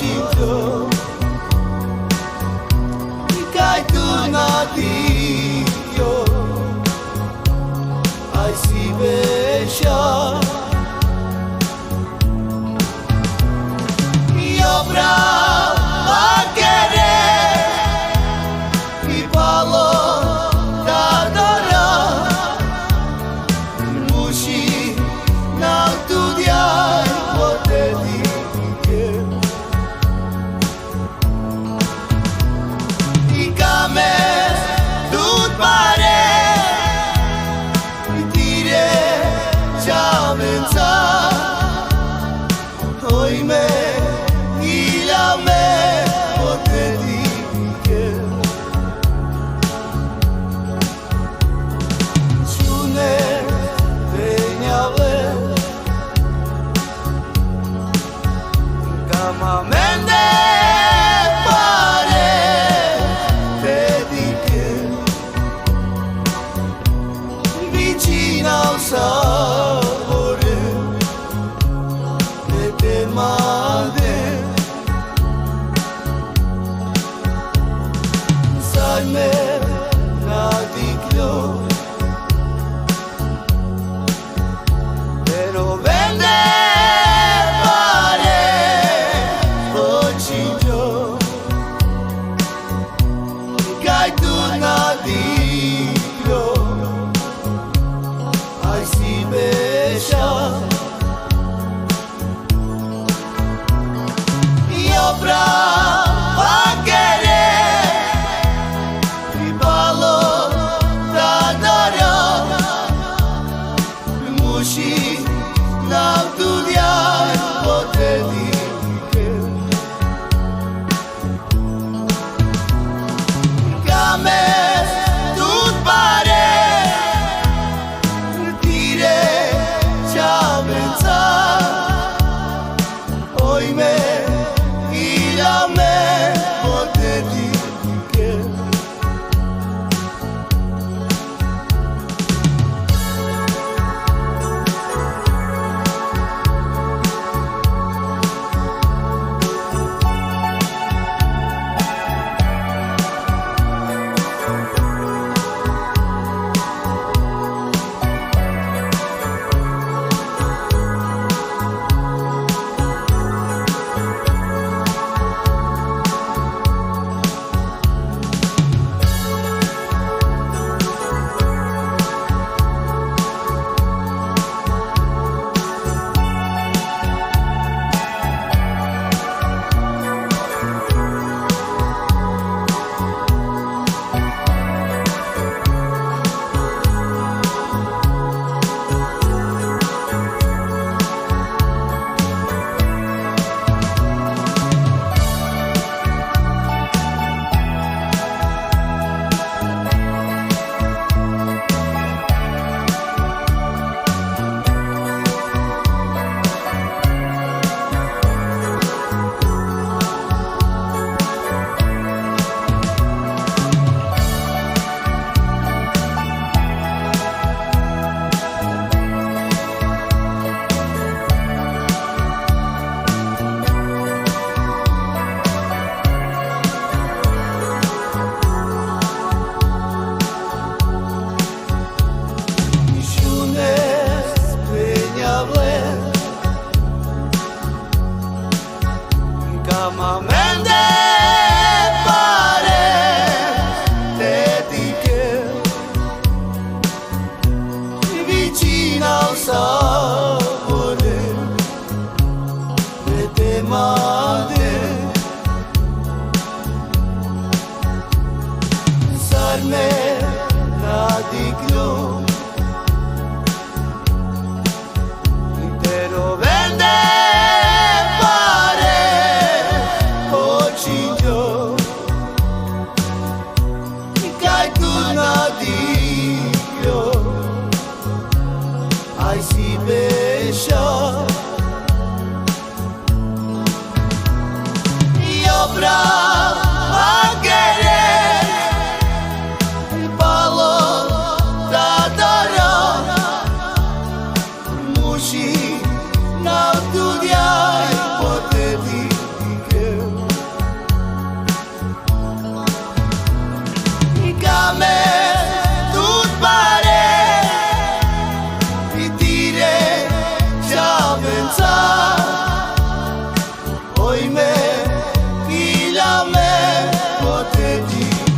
cinto Kaj tu na dikjo Aj si besha Jo brava querer Mi palo ta dora Mushi na studiar Pote dike I kame tut pare I tire Ciamenza Oj me Ila me Pote dike Qune Penjave Kama mende Pare Te dike Vicina al sapore E te made Salme na diklo Pero vende pare Ochinjo Kaj tu na diklo Aj si besha Jo brava querer Mi palo ta dora Mushi na studiar Pote dike Kame tut pare Tire Ciamenza Oj me Ila me Pote dike Kama mende pare Te dike Vicina al sapore E te made Salme na diklo Pero vende pare di